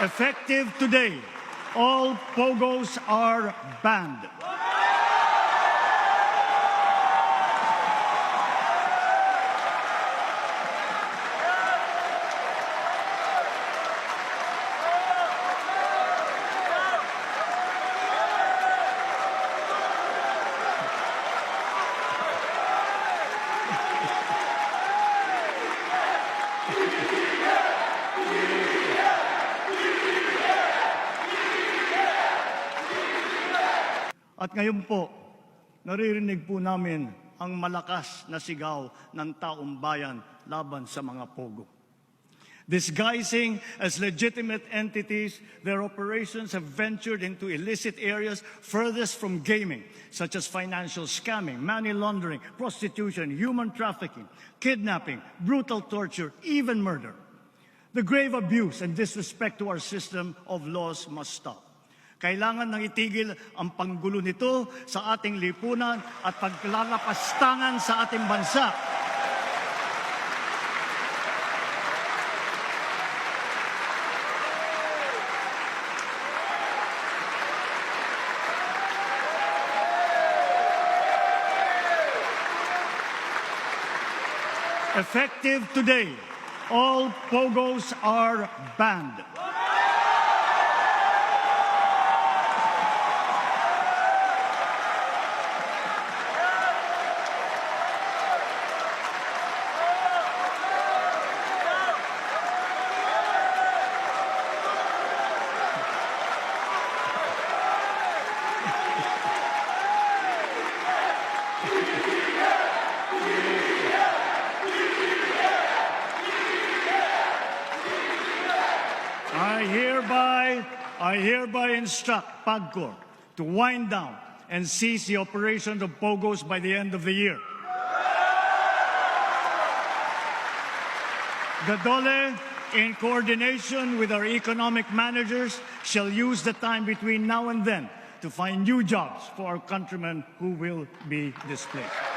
Effective today, all pogos are banned. At ngayon po, naririnig po namin ang malakas na sigaw ng taong bayan laban sa mga pogo. Disguising as legitimate entities, their operations have ventured into illicit areas furthest from gaming, such as financial scamming, money laundering, prostitution, human trafficking, kidnapping, brutal torture, even murder. The grave abuse and disrespect to our system of laws must stop. Kailangan nang itigil ang panggulo nito sa ating lipunan at paglalapastangan sa ating bansa. Effective today, all pogos are banned. I hereby instruct PAGCOR to wind down and cease the operation of POGOs by the end of the year. The DOLE, in coordination with our economic managers, shall use the time between now and then to find new jobs for our countrymen who will be displaced.